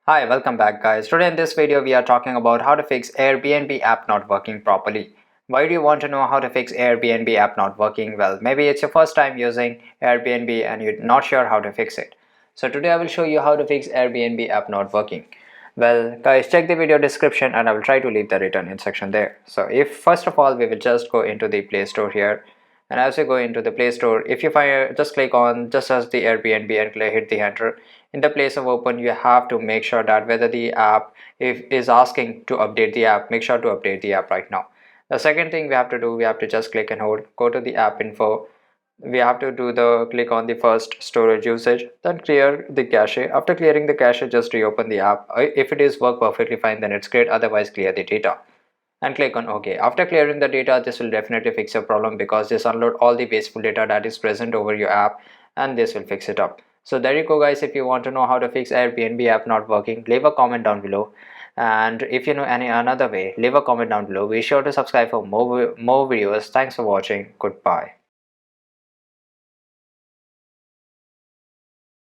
Hi, welcome back guys. Today in this video we are talking about how to fix Airbnb app not working properly. Why do you want to know how to fix Airbnb app not working? Well, maybe it's your first time using Airbnb and you're not sure how to fix it. So today I will show you how to fix Airbnb app not working. Well guys, check the video description and I will try to leave the return in section there. So if first of all we will just go into the Play Store here, and as you go into the Play Store, if you find, just click on just as the Airbnb and hit the enter. In the place of open, you have to make sure that whether the app is asking to update the app, make sure to update the app right now. The second thing we have to do, we have to just click and hold, go to the app info. We have to do the click on the first storage usage, then clear the cache. After clearing the cache, just reopen the app. If it is work perfectly fine, then it's great. Otherwise, clear the data and click on OK. After clearing the data, this will definitely fix your problem because this unload all the wasteful data that is present over your app, and this will fix it up. So there you go guys. If you want to know how to fix Airbnb app not working, leave a comment down below, and if you know any another way, leave a comment down below. Be sure to subscribe for more videos. Thanks for watching. Goodbye.